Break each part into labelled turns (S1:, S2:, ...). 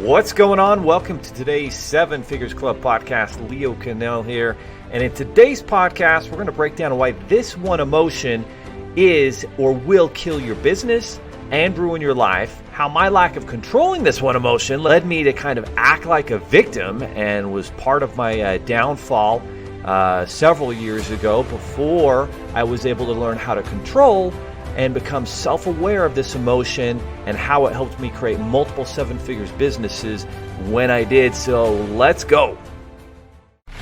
S1: What's going on? Welcome to today's Seven Figures Club podcast. Leo Cannell here. And in today's podcast, we're going to break down why this one emotion is or will kill your business and ruin your life. How my lack of controlling this one emotion led me to kind of act like a victim and was part of my downfall several years ago before I was able to learn how to control and become self-aware of this emotion and how it helped me create multiple seven-figures businesses when I did. So let's go.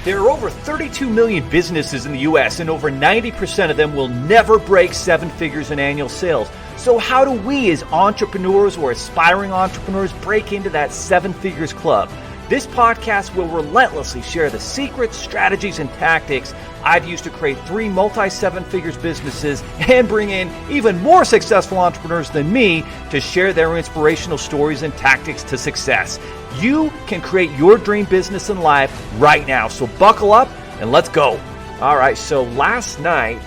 S1: There are over 32 million businesses in the U.S. and over 90% of them will never break seven figures in annual sales. So how do we as entrepreneurs or aspiring entrepreneurs break into that seven figures club? This podcast will relentlessly share the secrets, strategies, and tactics I've used to create 3 multi-seven figures businesses and bring in even more successful entrepreneurs than me to share their inspirational stories and tactics to success. You can create your dream business and life right now. So buckle up and let's go. All right, so last night,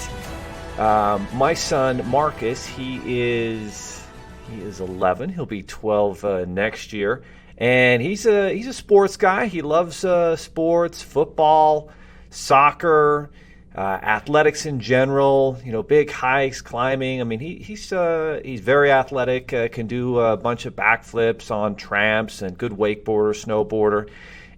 S1: my son Marcus, he is 11. He'll be 12 next year. And he's a sports guy. He loves sports, football, soccer, athletics in general. You know, big hikes, climbing. I mean, he's very athletic. Can do a bunch of backflips on tramps and good wakeboarder, snowboarder.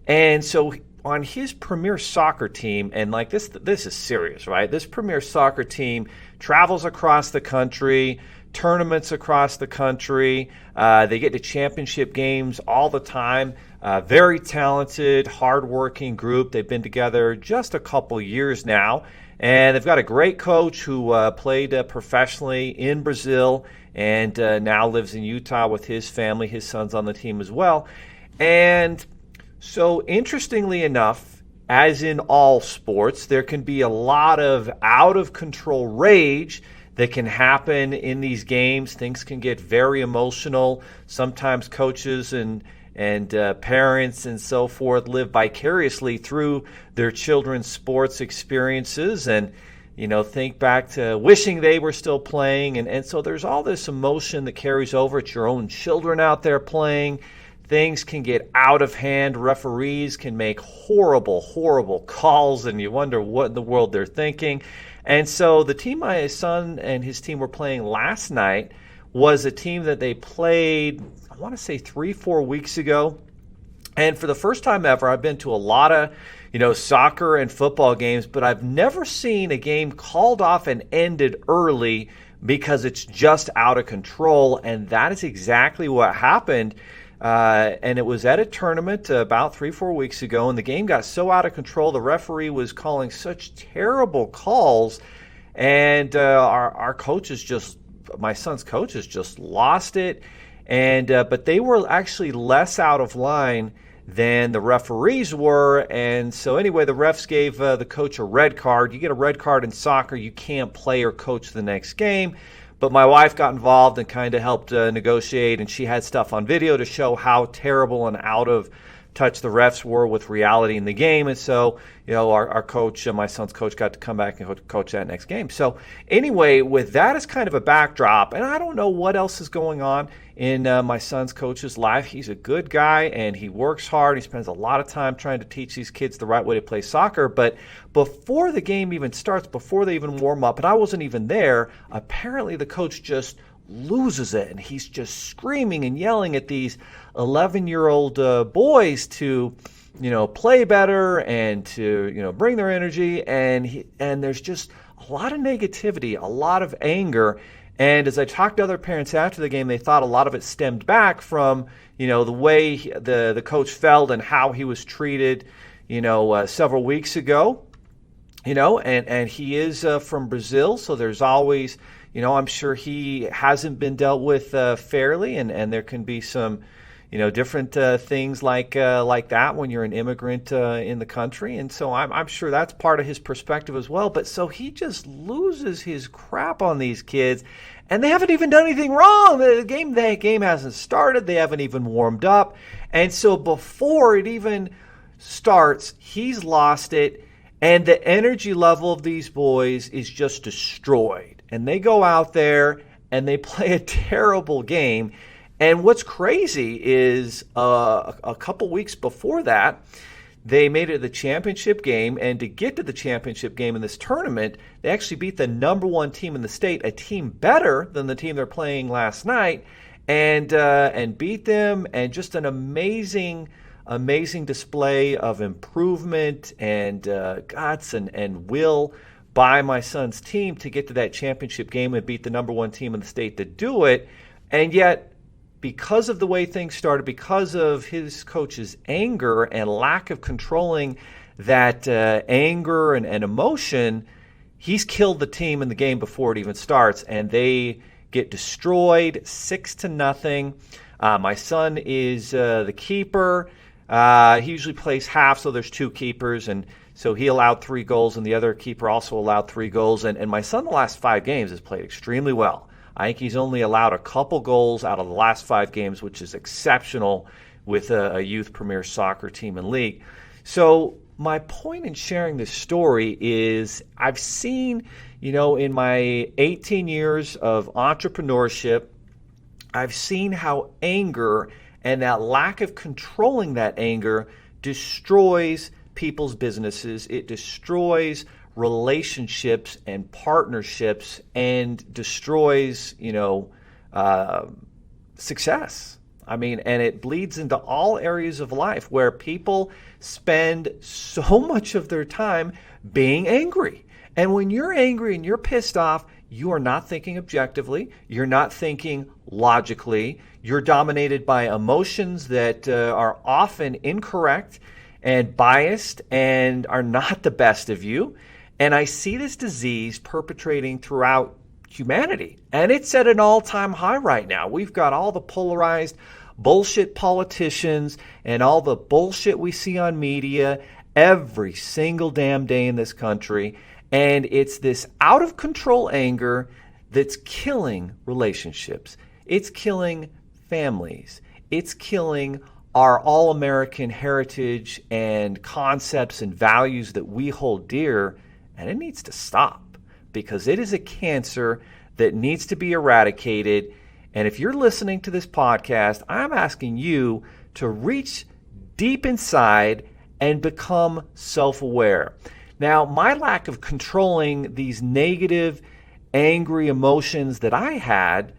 S1: And so on his premier soccer team, and like this is serious, right? This premier soccer team travels across the country. Tournaments across the country. They get to championship games all the time. Very talented, hardworking group. They've been together just a couple years now. And they've got a great coach who played professionally in Brazil and now lives in Utah with his family. His son's on the team as well. And so interestingly enough, as in all sports, there can be a lot of out-of-control rage that can happen in these games. Things can get very emotional. Sometimes coaches and parents and so forth live vicariously through their children's sports experiences and, you know, think back to wishing they were still playing. And so there's all this emotion that carries over. It's your own children out there playing. Things can get out of hand. Referees can make horrible, horrible calls, and you wonder what in the world they're thinking. And so the team my son and his team were playing last night was a team that they played, I want to say 3-4 weeks ago. And for the first time ever, I've been to a lot of, soccer and football games, but I've never seen a game called off and ended early because it's just out of control. And that is exactly what happened. And it was at a tournament about 3-4 weeks ago, and the game got so out of control. The referee was calling such terrible calls, and our coaches my son's coaches just lost it. And but they were actually less out of line than the referees were. And so anyway, the refs gave the coach a red card. You get a red card in soccer, you can't play or coach the next game. But my wife got involved and kind of helped negotiate, and she had stuff on video to show how terrible and out of touch the refs were with reality in the game. And so, our coach, my son's coach, got to come back and coach that next game. So anyway, with that as kind of a backdrop, and I don't know what else is going on in my son's coach's life. He's a good guy, and he works hard. He spends a lot of time trying to teach these kids the right way to play soccer. But before the game even starts, before they even warm up, and I wasn't even there, apparently the coach just loses it, and he's just screaming and yelling at these 11-year-old boys to, play better and to, bring their energy. And there's just a lot of negativity, a lot of anger. And as I talked to other parents after the game, they thought a lot of it stemmed back from, the way the coach felt and how he was treated, several weeks ago. And he is from Brazil, so there's always, I'm sure he hasn't been dealt with fairly, and there can be some, different things like that when you're an immigrant in the country. And so I'm sure that's part of his perspective as well. But so he just loses his crap on these kids, and they haven't even done anything wrong. The game hasn't started. They haven't even warmed up. And so before it even starts, he's lost it. And the energy level of these boys is just destroyed. And they go out there and they play a terrible game. And what's crazy is a couple weeks before that, they made it to the championship game, and to get to the championship game in this tournament, they actually beat the number one team in the state, a team better than the team they're playing last night, and beat them. And just an amazing display of improvement and guts and will by my son's team to get to that championship game and beat the number one team in the state to do it. And yet, because of the way things started, because of his coach's anger and lack of controlling that anger and emotion, he's killed the team in the game before it even starts, and they get destroyed 6-0. My son is the keeper. He usually plays half, so there's two keepers, and so he allowed 3 goals, and the other keeper also allowed 3 goals. And my son, the last 5 games, has played extremely well. I think he's only allowed a couple goals out of the last 5 games, which is exceptional with a youth premier soccer team and league. So my point in sharing this story is I've seen, in my 18 years of entrepreneurship, I've seen how anger and that lack of controlling that anger destroys people's businesses. It destroys relationships and partnerships and destroys, success. And it bleeds into all areas of life where people spend so much of their time being angry. And when you're angry and you're pissed off, you are not thinking objectively. You're not thinking logically. You're dominated by emotions that are often incorrect and biased and are not the best of you. And I see this disease perpetrating throughout humanity. And it's at an all-time high right now. We've got all the polarized bullshit politicians and all the bullshit we see on media every single damn day in this country. And it's this out-of-control anger that's killing relationships. It's killing families. It's killing our all-American heritage and concepts and values that we hold dear. And it needs to stop because it is a cancer that needs to be eradicated. And if you're listening to this podcast, I'm asking you to reach deep inside and become self-aware. Now, my lack of controlling these negative, angry emotions that I had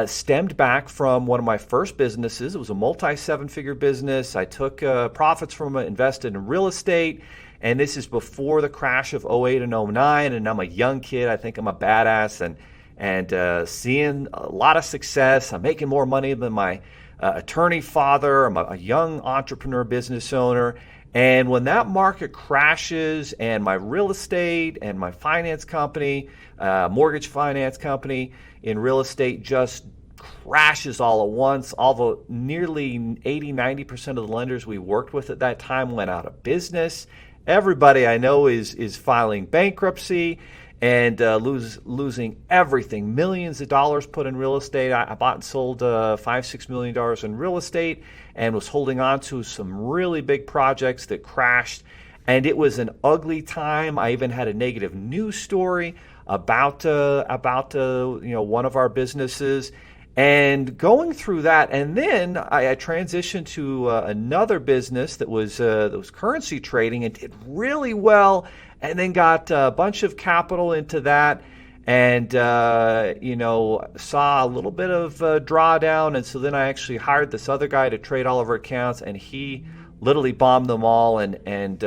S1: stemmed back from one of my first businesses. It was a multi-7-figure business. I took profits from it, invested in real estate. And this is before the crash of 08 and 09, and I'm a young kid. I think I'm a badass and seeing a lot of success. I'm making more money than my attorney father. I'm a young entrepreneur business owner. And when that market crashes and my real estate and my finance company, mortgage finance company in real estate just crashes all at once, although nearly 80-90% of the lenders we worked with at that time went out of business. Everybody I know is filing bankruptcy and losing everything. Millions of dollars put in real estate. I bought and sold $5-6 million in real estate and was holding on to some really big projects that crashed. And it was an ugly time. I even had a negative news story about one of our businesses. And going through that, and then I transitioned to another business that was currency trading and did really well, and then got a bunch of capital into that, and saw a little bit of drawdown. And so then I actually hired this other guy to trade all of our accounts, and he literally bombed them all. And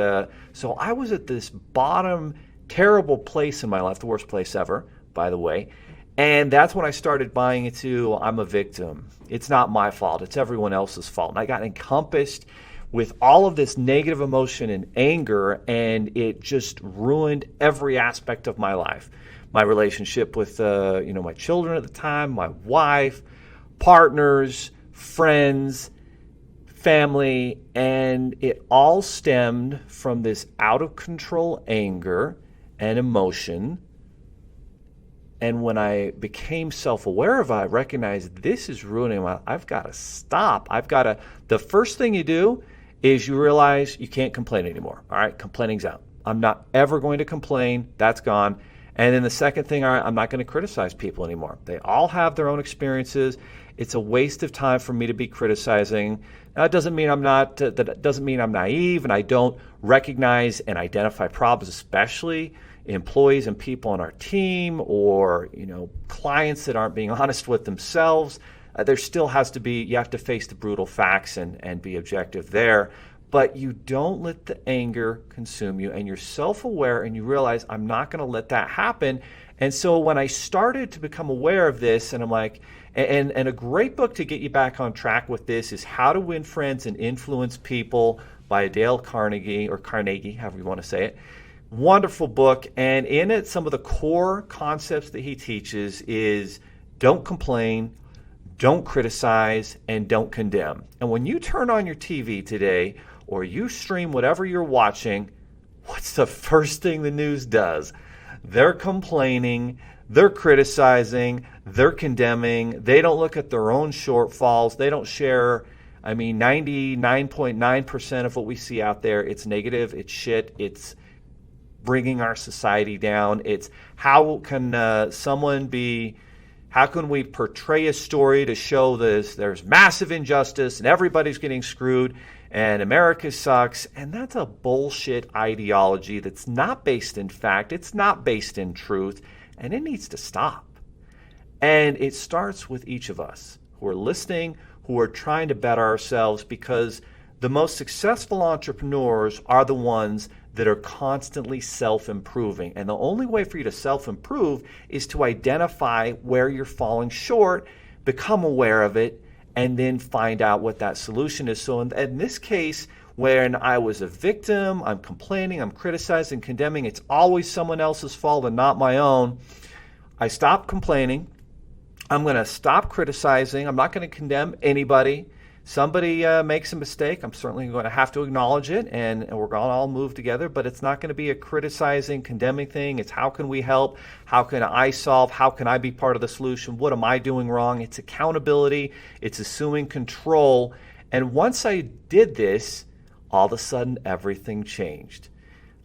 S1: so I was at this bottom, terrible place in my life, the worst place ever, by the way. And that's when I started buying into I'm a victim. It's not my fault. It's everyone else's fault. And I got encompassed with all of this negative emotion and anger, and it just ruined every aspect of my life. My relationship with my children at the time, my wife, partners, friends, family, and it all stemmed from this out-of-control anger and emotion. And when I became self-aware of it, I recognized this is ruining my life. I've got to stop. The first thing you do is you realize you can't complain anymore. All right, complaining's out. I'm not ever going to complain. That's gone. And then the second thing, I'm not going to criticize people anymore. They all have their own experiences. It's a waste of time for me to be criticizing. Now, it doesn't mean I'm not. That doesn't mean I'm naive and I don't recognize and identify problems, especially employees and people on our team, or clients that aren't being honest with themselves. There still has to be. You have to face the brutal facts and be objective there. But you don't let the anger consume you, and you're self-aware, and you realize, I'm not going to let that happen. And so when I started to become aware of this, and I'm like, and a great book to get you back on track with this is How to Win Friends and Influence People by Dale Carnegie, or Carnegie, however you want to say it. Wonderful book. And in it, some of the core concepts that he teaches is don't complain, don't criticize, and don't condemn. And when you turn on your TV today, or you stream whatever you're watching, what's the first thing the news does? They're complaining, they're criticizing, they're condemning. They don't look at their own shortfalls. They don't share. 99.9% of what we see out there, it's negative, it's shit, it's bringing our society down. It's how can how can we portray a story to show there's massive injustice and everybody's getting screwed and America sucks? And that's a bullshit ideology that's not based in fact. It's not based in truth, and it needs to stop. And it starts with each of us who are listening, who are trying to better ourselves, because the most successful entrepreneurs are the ones that are constantly self-improving. And the only way for you to self-improve is to identify where you're falling short, become aware of it, and then find out what that solution is. So in this case, when I was a victim, I'm complaining, I'm criticizing, condemning, it's always someone else's fault and not my own. I stopped complaining. I'm going to stop criticizing. I'm not going to condemn anybody. Somebody makes a mistake, I'm certainly going to have to acknowledge it, and we're going to all move together, but it's not going to be a criticizing, condemning thing. It's how can we help? How can I solve? How can I be part of the solution? What am I doing wrong? It's accountability. It's assuming control. And once I did this, all of a sudden everything changed.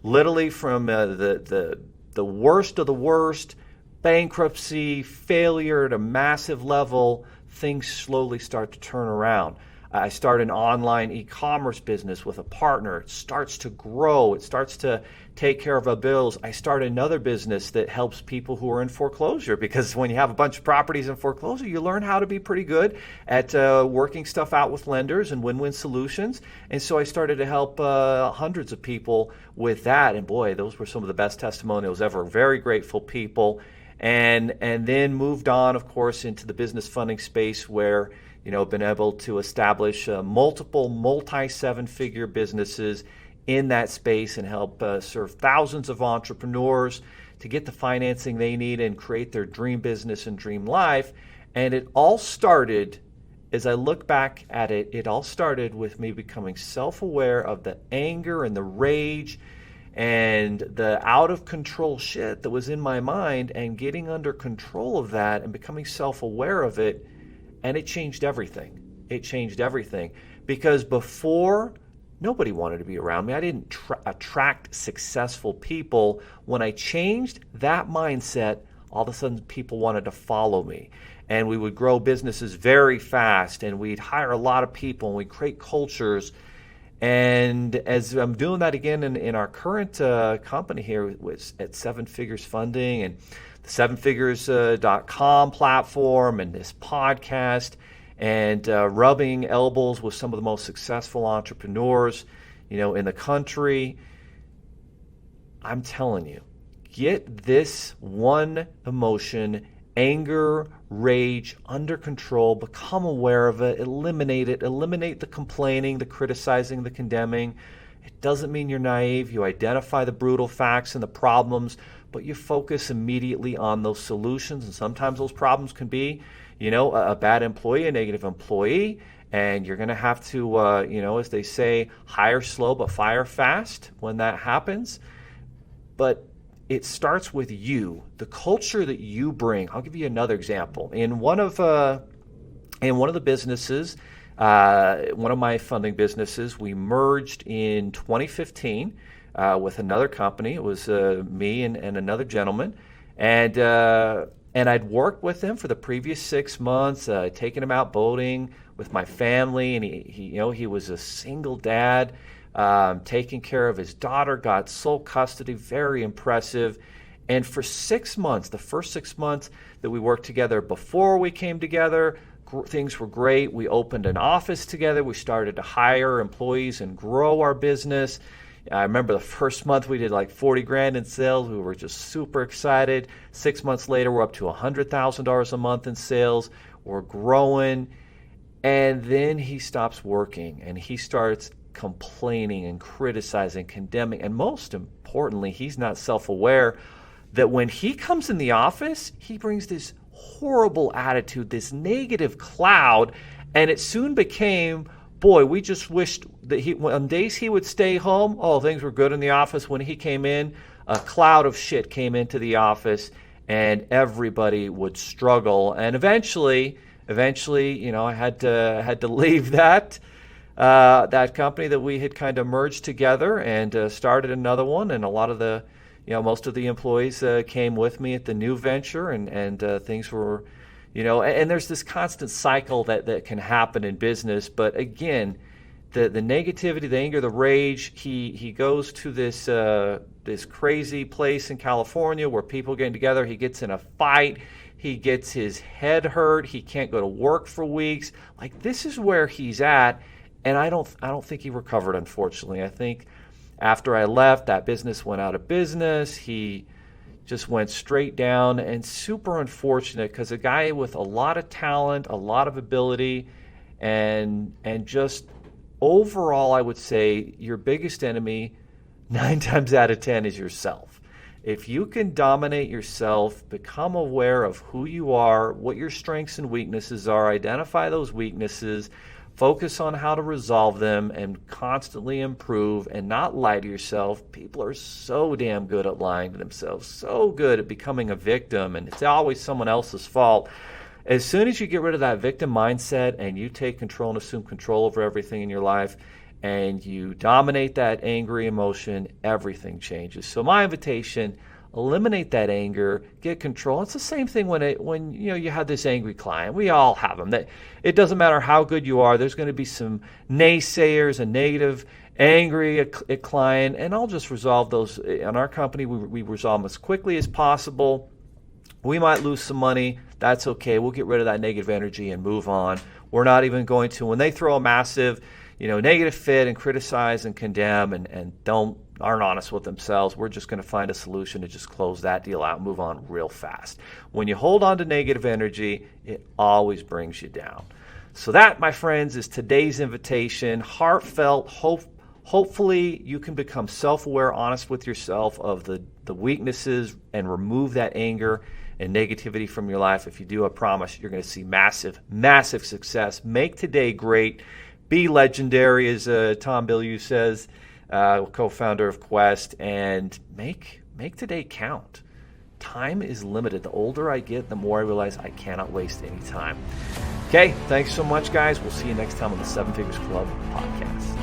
S1: Literally from the worst of the worst, bankruptcy, failure at a massive level, things slowly start to turn around. I started an online e-commerce business with a partner. It starts to grow. It starts to take care of our bills. I started another business that helps people who are in foreclosure, because when you have a bunch of properties in foreclosure, you learn how to be pretty good at working stuff out with lenders and win-win solutions. And so I started to help hundreds of people with that. And boy, those were some of the best testimonials ever. Very grateful people. And then moved on, of course, into the business funding space where, been able to establish multiple multi-seven-figure businesses in that space and help serve thousands of entrepreneurs to get the financing they need and create their dream business and dream life. And it all started, as I look back at it, it all started with me becoming self-aware of the anger and the rage and the out-of-control shit that was in my mind, and getting under control of that and becoming self-aware of it. And it changed everything. It changed everything. Because before, nobody wanted to be around me. I didn't attract successful people. When I changed that mindset, all of a sudden people wanted to follow me. And we would grow businesses very fast, and we'd hire a lot of people, and we'd create cultures. And as I'm doing that again in our current company here at Seven Figures Funding and the sevenfigures.com platform and this podcast, and rubbing elbows with some of the most successful entrepreneurs, in the country, I'm telling you, get this one emotion, anger, rage, under control, become aware of it, eliminate the complaining, the criticizing, the condemning. It doesn't mean you're naive. You identify the brutal facts and the problems, but you focus immediately on those solutions. And sometimes those problems can be, a bad employee, a negative employee, and you're going to have to, as they say, hire slow but fire fast when that happens. But it starts with you, the culture that you bring. I'll give you another example. In one of the businesses, one of my funding businesses, we merged in 2015 with another company. It was me and another gentleman, And I'd worked with him for the previous 6 months, taking him out boating with my family, and he was a single dad, taking care of his daughter, got sole custody, very impressive. And for 6 months, the first 6 months that we worked together before we came together, things were great. We opened an office together. We started to hire employees and grow our business. I remember the first month we did like 40 grand in sales. We were just super excited. 6 months later, we're up to $100,000 a month in sales. We're growing. And then he stops working and he starts complaining and criticizing, condemning. And most importantly, he's not self-aware that when he comes in the office, he brings this horrible attitude, this negative cloud, and it soon became, boy, we just wished that on days he would stay home, things were good in the office. When he came in, a cloud of shit came into the office, and everybody would struggle. And eventually, I had to leave that company that we had kind of merged together and started another one, and a lot of the most of the employees came with me at the new venture, and things were, and there's this constant cycle that can happen in business. But again, the negativity, the anger, the rage, he goes to this crazy place in California where people getting together. He gets in a fight. He gets his head hurt. He can't go to work for weeks. Like, this is where he's at, and I don't think he recovered, unfortunately. I think after I left, that business went out of business. He just went straight down, and super unfortunate because a guy with a lot of talent, a lot of ability, and just overall, I would say your biggest enemy 9 times out of 10 is yourself. If you can dominate yourself, become aware of who you are, what your strengths and weaknesses are, identify those weaknesses, focus on how to resolve them, and constantly improve and not lie to yourself. People are so damn good at lying to themselves, so good at becoming a victim, and it's always someone else's fault. As soon as you get rid of that victim mindset and you take control and assume control over everything in your life, and you dominate that angry emotion, everything changes. So my invitation, eliminate that anger, get control. It's the same thing when you have this angry client. We all have them. That it doesn't matter how good you are. There's going to be some naysayers, a negative, angry client, and I'll just resolve those. In our company, we resolve them as quickly as possible. We might lose some money. That's okay. We'll get rid of that negative energy and move on. We're not even going to, when they throw a massive negative fit and criticize and condemn and aren't honest with themselves, we're just going to find a solution to just close that deal out and move on real fast. When you hold on to negative energy, it always brings you down. So that, my friends, is today's invitation. Heartfelt, hopefully you can become self-aware, honest with yourself of the weaknesses and remove that anger and negativity from your life. If you do, I promise you're going to see massive, massive success. Make today great. Be legendary, as Tom Bilyeu says, co-founder of Quest, and make today count. Time is limited. The older I get, the more I realize I cannot waste any time. Okay, thanks so much, guys. We'll see you next time on the 7 Figures Club podcast.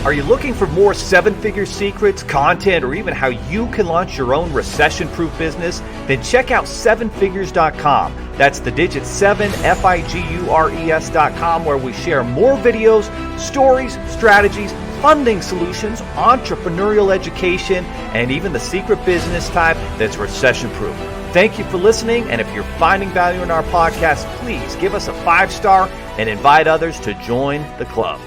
S1: Are you looking for more 7-figure secrets, content, or even how you can launch your own recession-proof business? Then check out 7figures.com. That's the digit 7, Figures.com, where we share more videos, stories, strategies, funding solutions, entrepreneurial education, and even the secret business type that's recession-proof. Thank you for listening, and if you're finding value in our podcast, please give us a 5-star and invite others to join the club.